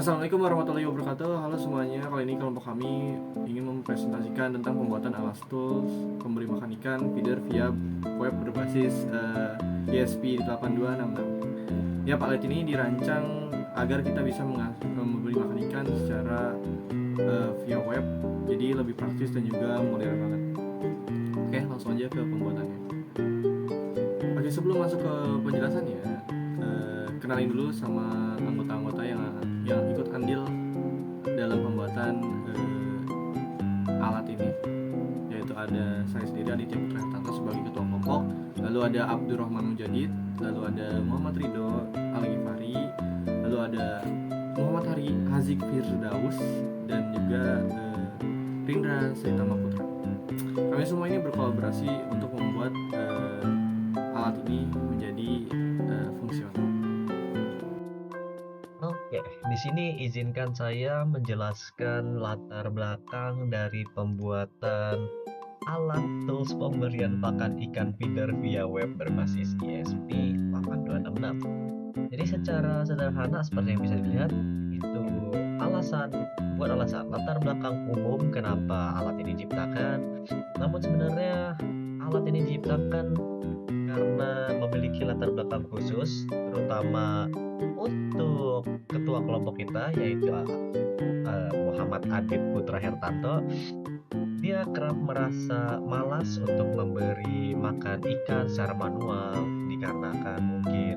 Assalamualaikum warahmatullahi wabarakatuh. Halo semuanya, kali ini kelompok kami ingin mempresentasikan tentang pembuatan alas tools pemberi makan ikan feeder via web berbasis ESP8266. Ya, alat ini dirancang agar kita bisa memberi makan ikan secara via web, jadi lebih praktis dan juga modern banget. Oke, langsung aja ke pembuatannya. Oke, sebelum masuk ke penjelasannya, kenalin dulu sama anggota-anggota yang ikut andil dalam pembuatan alat ini, yaitu ada saya sendiri Aditya Putra Hartanto sebagai ketua kelompok, lalu ada Abdurrahman Mujadid, lalu ada Muhammad Ridho Al-Ghifari, lalu ada Muhammad Hazik Firdaus, dan juga Rindra Saitama Putra. Kami semua ini berkolaborasi untuk membuat alat ini menjadi fungsional. Oke, di sini izinkan saya menjelaskan latar belakang dari pembuatan alat tools pemberian pakan ikan feeder via web berbasis ESP8266. Jadi secara sederhana seperti yang bisa dilihat, itu alasan latar belakang umum kenapa alat ini diciptakan. Namun sebenarnya alat ini diciptakan karena memiliki latar belakang khusus, terutama untuk ketua kelompok kita yaitu Muhammad Adit Putra Hartanto. Dia kerap merasa malas untuk memberi makan ikan secara manual dikarenakan mungkin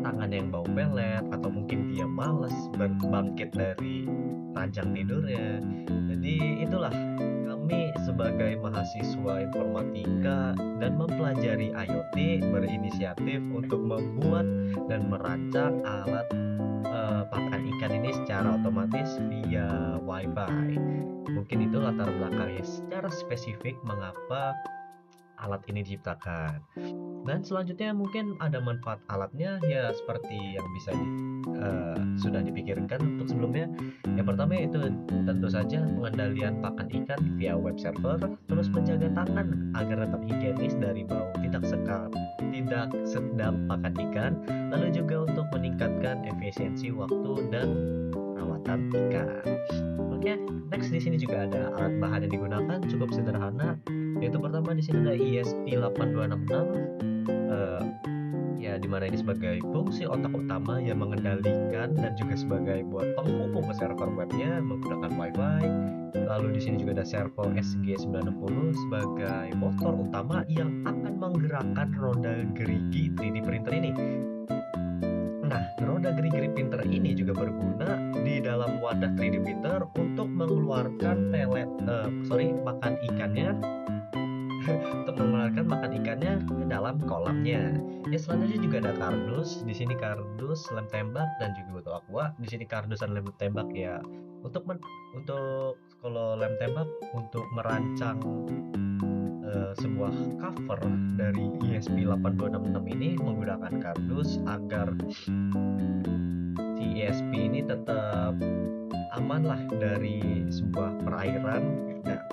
tangan yang bau pelet, atau mungkin dia malas berbangkit dari ranjang tidurnya. Jadi itulah kami sebagai mahasiswa informatika dan mempelajari IoT berinisiatif untuk membuat dan merancang alat pakan ikan ini secara otomatis via Wi-Fi. Mungkin itu latar belakangnya secara spesifik mengapa alat ini diciptakan. Dan selanjutnya mungkin ada manfaat alatnya ya seperti yang bisa sudah dipikirkan untuk sebelumnya. Yang pertama itu tentu saja pengendalian pakan ikan via web server, terus menjaga tangan agar tetap higienis dari bau tidak sedap pakan ikan, lalu juga untuk meningkatkan efisiensi waktu dan perawatan ikan. Oke, next di sini juga ada alat bahan yang digunakan cukup sederhana, yaitu pertama di sini ada ESP8266, ya dimana ini sebagai fungsi otak utama yang mengendalikan dan juga sebagai buat penghubung ke server webnya menggunakan Wi-Fi. Lalu di sini juga ada servo SG960 sebagai motor utama yang akan menggerakkan roda gerigi 3D printer ini. Nah, roda gerigi printer ini juga berguna di dalam wadah 3D printer untuk mengeluarkan makan ikannya untuk mengeluarkan makan ikannya ke dalam kolamnya. Ya, selanjutnya juga ada kardus. Di sini kardus, lem tembak, dan juga botol aqua. Di sini kardus dan lem tembak ya untuk kalau lem tembak untuk merancang sebuah cover dari ESP8266 ini menggunakan kardus agar si ESP ini tetap aman lah dari sebuah perairan,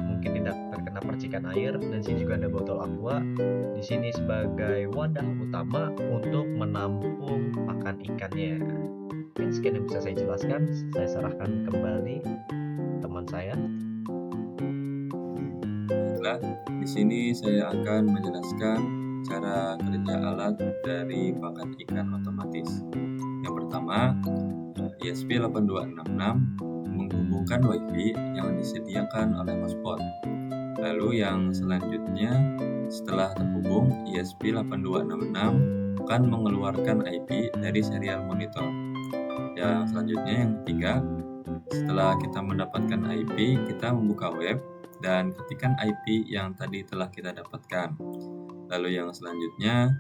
mungkin tidak terkena percikan air. Dan sini juga ada botol aqua di sini sebagai wadah utama untuk menampung pakan ikannya. Mungkin sekian yang bisa saya jelaskan. Saya serahkan kembali teman saya. Baiklah, di sini saya akan menjelaskan cara kerja alat dari pakan ikan otomatis. Yang pertama, ESP8266 menghubungkan WiFi yang disediakan oleh hotspot. Lalu yang selanjutnya, setelah terhubung, ESP8266 akan mengeluarkan IP dari serial monitor. Yang selanjutnya, yang ketiga, setelah kita mendapatkan IP, kita membuka web dan ketikkan IP yang tadi telah kita dapatkan. Lalu yang selanjutnya,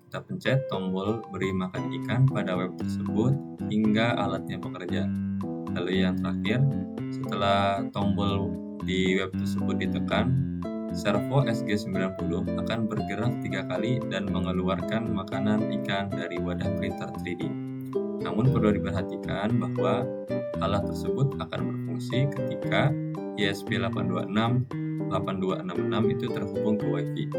kita pencet tombol beri makan ikan pada web tersebut hingga alatnya bekerja. Lalu yang terakhir, setelah tombol di web tersebut ditekan, servo SG90 akan bergerak 3 kali dan mengeluarkan makanan ikan dari wadah printer 3D. Namun perlu diperhatikan bahwa alat tersebut akan berfungsi ketika ESP8266 itu terhubung ke WiFi.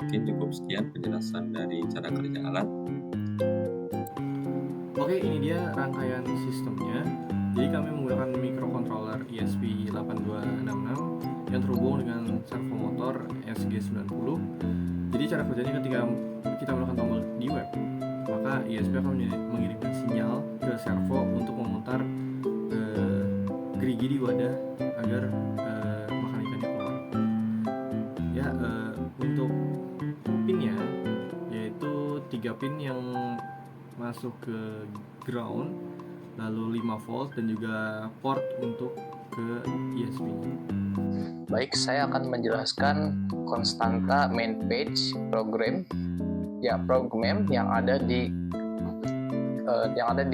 Mungkin cukup sekian penjelasan dari cara kerja alat. Oke, ini dia rangkaian sistemnya. Jadi kami menggunakan microcontroller ESP8266 yang terhubung dengan servo motor SG90. Jadi cara kerjanya ketika kita menekan tombol di web, maka ESP akan mengirimkan sinyal ke servo untuk memutar gerigi di wadah agar makan ikannya keluar. Ya, untuk pinnya yaitu 3 pin yang masuk ke ground, lalu 5 volt dan juga port untuk ke ESP-nya. Baik, saya akan menjelaskan konstanta main page program yang ada di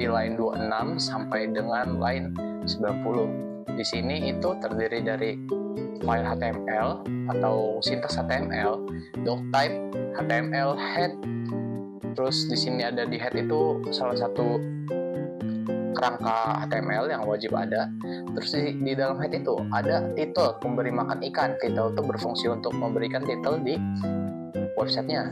line 26 sampai dengan line 90. Di sini itu terdiri dari file HTML atau sintaks HTML, doctype, HTML, head. Terus di sini ada di head itu salah satu kerangka HTML yang wajib ada. Terus di dalam head itu ada title, memberi makan ikan. Title itu berfungsi untuk memberikan title di websitenya,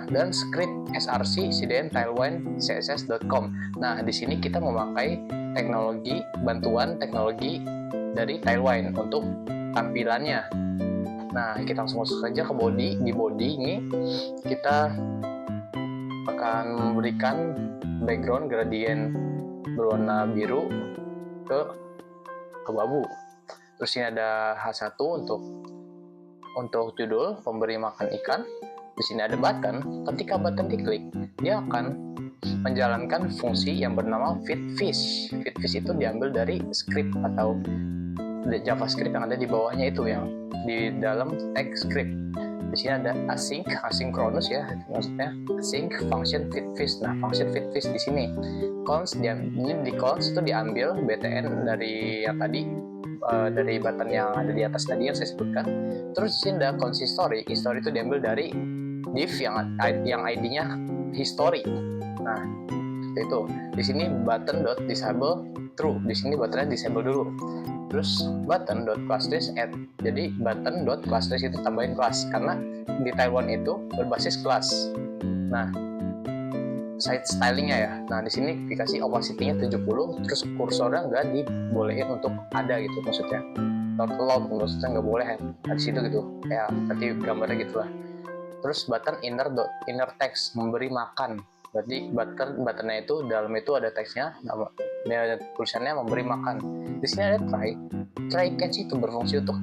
dan script src cdn tailwind css.com. Nah, di sini kita memakai bantuan teknologi dari Tailwind untuk tampilannya. Nah, kita langsung masuk saja ke body. Di body ini kita akan memberikan background gradient berwarna biru ke babu. Terus ini ada H1 untuk judul pemberi makan ikan. Di sini ada button. Ketika button diklik, dia akan menjalankan fungsi yang bernama feedfish. Feedfish itu diambil dari script atau JavaScript yang ada di bawahnya itu, yang di dalam tag script. Di sini ada asynchronous ya, maksudnya async function feedfish. Nah, function feedfish di sini di const itu diambil btn dari yang tadi, dari button yang ada di atas tadi yang saya sebutkan. Terus di sini ada const history. History itu diambil dari div yang ID-nya history. Nah, itu. Di sini button.disable true. Di sini buttonnya disable dulu. Terus button.classlist add. Jadi button.classlist itu tambahin kelas karena di Tailwind itu berbasis kelas. Nah, site stylingnya ya. Nah, di sini dikasih opacity-nya 70, terus kursornya nggak dibolehin untuk ada gitu maksudnya. Not allowed, maksudnya nggak boleh di situ gitu. Kayak berarti gambarnya gitu lah. Terus button inner text, memberi makan. Berarti buttonnya itu dalam itu ada teksnya, tulisannya memberi makan. Di sini ada try catch itu berfungsi untuk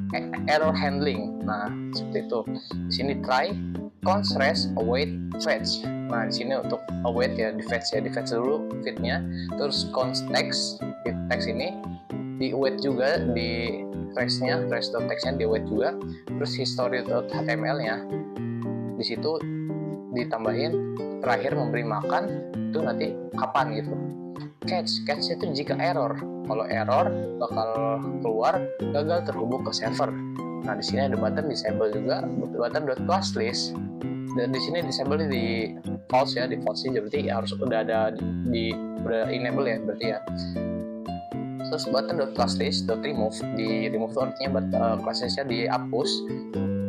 error handling. Nah, seperti itu. Di sini try const res await fetch. Nah, di sini untuk await ya, di fetch dulu feednya. Terus const text ini di await juga, di res.text-nya di await juga. Terus history.html-nya di situ ditambahin terakhir memberi makan itu nanti kapan gitu. Catch itu jika error. Kalau error bakal keluar gagal terhubung ke server. Nah, di sini ada button disable juga, button.classlist. Dan di sini disable di false ya, di false berarti harus udah ada udah enable ya berarti ya. Terus button.classlist.remove, di remove itu artinya classlistnya dihapus.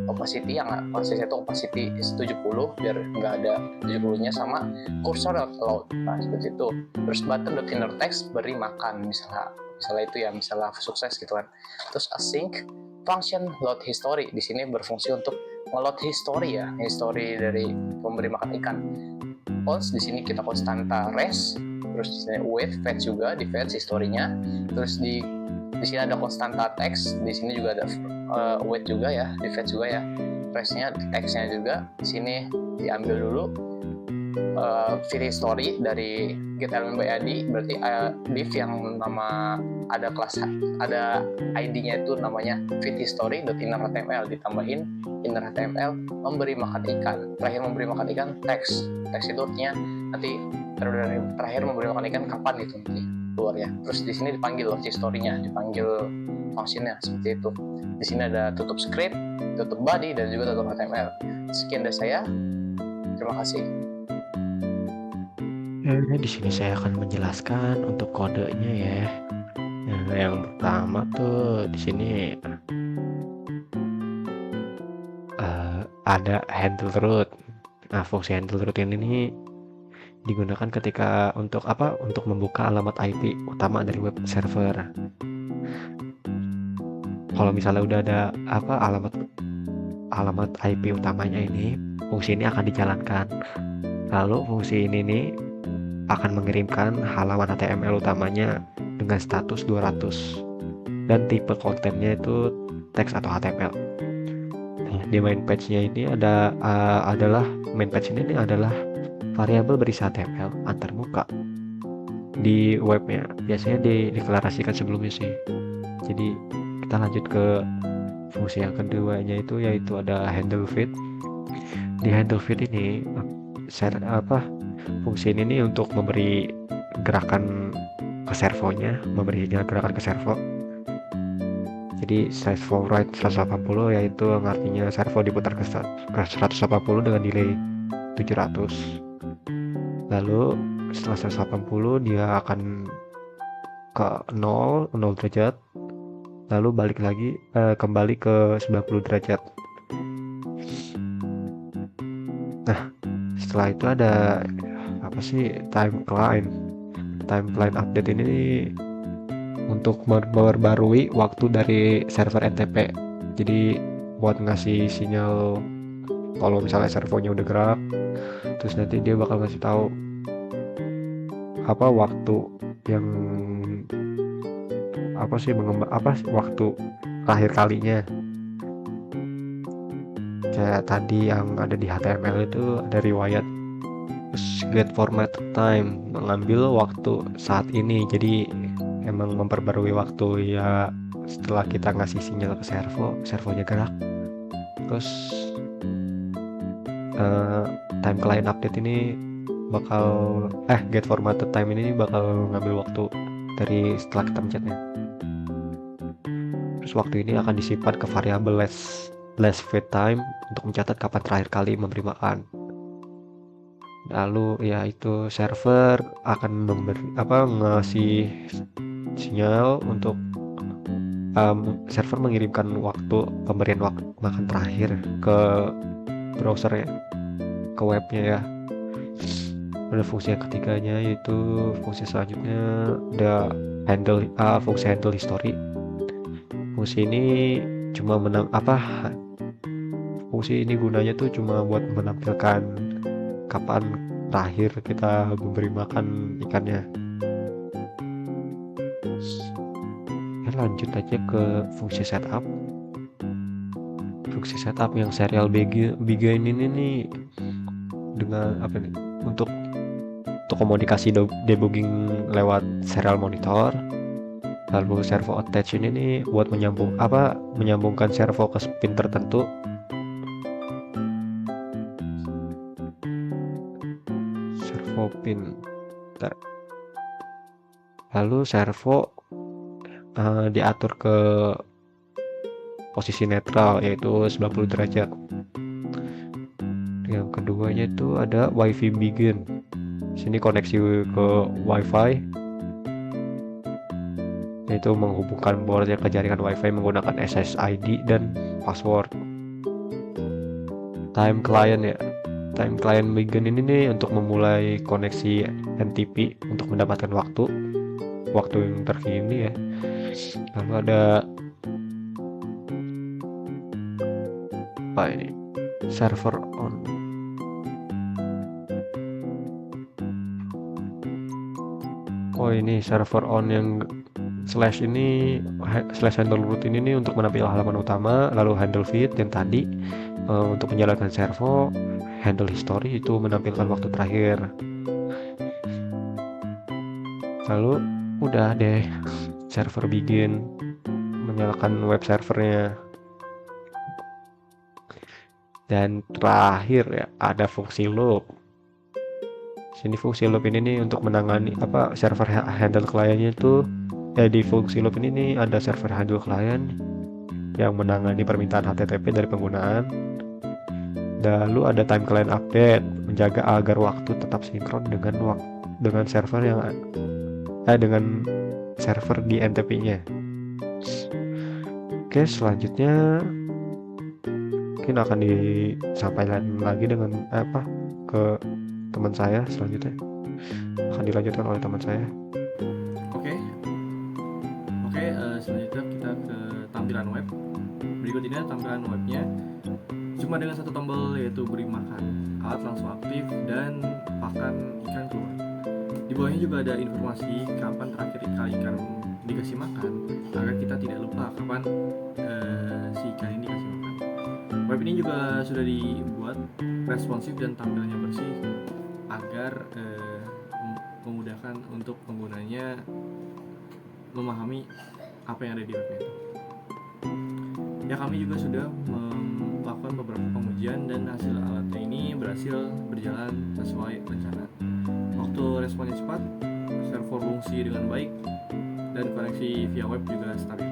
Opacity itu opacity 70 biar nggak ada 70-nya, sama kursor allowed. Nah, seperti itu. Terus button.innerText beri makan misalnya itu ya, misalnya sukses gitu kan. Terus async function load history, di sini berfungsi untuk nge-load history ya, history dari pemberi makan ikan. Const di sini kita konstanta res, terus di sini wait fetch juga, di fetch historinya. Terus di sini ada konstanta text, di sini juga ada wait juga ya, di fetch juga ya, resnya text-nya juga. Di sini diambil dulu feed history dari get element by id, berarti div yang nama ada kelas, ada id-nya itu namanya feed history.innerhtml, ditambahin innerhtml memberi makan ikan. Terakhir memberi makan ikan text itu artinya nanti terakhir memberi makan ikan kapan gitu nanti keluarnya. Terus di sini dipanggil load history-nya, dipanggil fungsinya seperti itu. Di sini ada tutup script, tutup body, dan juga tutup HTML. Sekian dari saya. Terima kasih. Di sini saya akan menjelaskan untuk kodenya ya. Nah, yang pertama tuh di sini ada handle root. Nah, fungsi handle root ini digunakan ketika untuk apa? Untuk membuka alamat IP utama dari web server. Kalau misalnya udah ada apa alamat IP utamanya ini, fungsi ini akan dijalankan. Lalu fungsi ini nih akan mengirimkan halaman HTML utamanya dengan status 200 dan tipe kontennya itu teks atau HTML. Nah, di main page-nya ini adalah main page ini adalah variabel berisi HTML antarmuka di webnya. Biasanya dideklarasikan sebelumnya sih. Jadi kita lanjut ke fungsi yang keduanya yaitu ada handle feed. Di handle feed ini fungsi ini nih untuk memberi gerakan ke servonya, memberi gerakan ke servo. Jadi servo write 180 yaitu artinya servo diputar ke 180 dengan delay 700. Lalu setelah 180 dia akan ke 0 derajat, lalu balik lagi kembali ke 90 derajat. Nah, setelah itu ada timeline update ini untuk memperbarui waktu dari server NTP. Jadi buat ngasih sinyal kalau misalnya servonya udah gerak, terus nanti dia bakal ngasih tahu waktu yang waktu terakhir kalinya. Kayak tadi yang ada di HTML itu ada riwayat, terus get format time mengambil waktu saat ini. Jadi emang memperbarui waktu ya setelah kita ngasih sinyal ke servonya gerak. Terus time client update ini get formatted time ini bakal ngambil waktu dari setelah kita mencetnya. Terus waktu ini akan disimpan ke variabel last feed time untuk mencatat kapan terakhir kali memberi makan. Lalu ya itu server akan ngasih sinyal untuk server mengirimkan waktu pemberian waktu makan terakhir ke browsernya, ke webnya ya. Ada fungsi yang ketiganya yaitu fungsi selanjutnya ada fungsi handle history. Fungsi ini fungsi ini gunanya tuh cuma buat menampilkan kapan terakhir kita memberi makan ikannya. Lanjut aja ke fungsi setup. Fungsi setup yang serial begin ini nih dengan untuk komunikasi debugging lewat serial monitor. Lalu servo attach ini nih buat menyambungkan servo ke pin tertentu. Servo pin. Lalu servo diatur ke posisi netral yaitu 90 derajat. Yang keduanya itu ada WiFi begin. Sini koneksi ke WiFi, yaitu menghubungkan boardnya ke jaringan WiFi menggunakan SSID dan password. Time client begin ini nih untuk memulai koneksi NTP untuk mendapatkan waktu yang terkini ya. Lalu ada server on. Ini server on yang slash handle root ini untuk menampilkan halaman utama. Lalu handle feed yang tadi untuk menjalankan servo. Handle history itu menampilkan waktu terakhir. Lalu udah deh server begin menyalakan web servernya. Dan terakhir ya ada fungsi loop. Sini fungsi loop ini nih untuk menangani server handle kliennya itu di fungsi loop ini nih ada server handle klien yang menangani permintaan HTTP dari penggunaan. Lalu ada time client update menjaga agar waktu tetap sinkron dengan server dengan server di NTP-nya. Oke, selanjutnya mungkin akan disampaikan lagi dengan ke teman saya selanjutnya. akan dilanjutkan oleh teman saya. Oke, selanjutnya kita ke tampilan web. Berikut ini tampilan webnya. Cuma dengan satu tombol, yaitu beri makan. Alat langsung aktif dan pakan ikan keluar. Di bawahnya juga ada informasi kapan terakhir kali ikan dikasih makan, agar kita tidak lupa kapan si ikan ini dikasih makan. Web ini juga sudah dibuat responsif dan tampilannya bersih agar memudahkan untuk penggunanya memahami apa yang ada di webnya itu. Ya, kami juga sudah melakukan beberapa pengujian dan hasil alatnya ini berhasil berjalan sesuai rencana. Waktu responnya cepat, server fungsi dengan baik, dan koneksi via web juga stabil.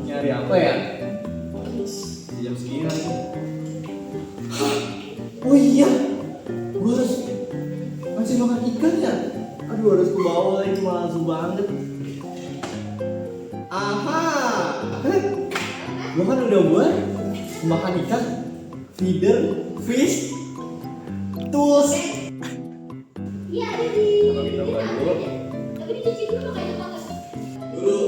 Nyari apa ya? Jam segini lagi. Oh iya, gue harus masih makan ikan ya. Aduh, harus ke bawah lagi, malas banget. Aha, gue kan udah buat makan ikan, feeder, fish, tools. Iya ada di. Kalau kita buat dulu. Tapi dicuci dulu kayak banget. Dulu.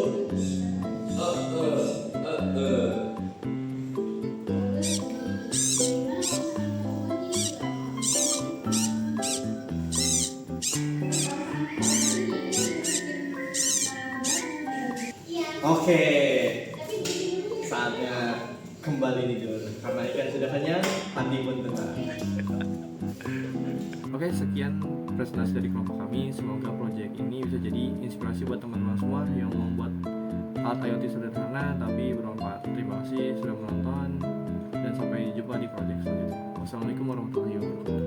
Oke, saatnya kembali tidur karena ikan sudah kenyang, mandi pun tenang. Oke, sekian presentasi dari kelompok kami. Semoga proyek ini bisa jadi inspirasi buat teman-teman semua yang membuat alat IoT sederhana tapi bermanfaat. Terima kasih sudah menonton dan sampai jumpa di proyek selanjutnya. Wassalamualaikum warahmatullahi wabarakatuh.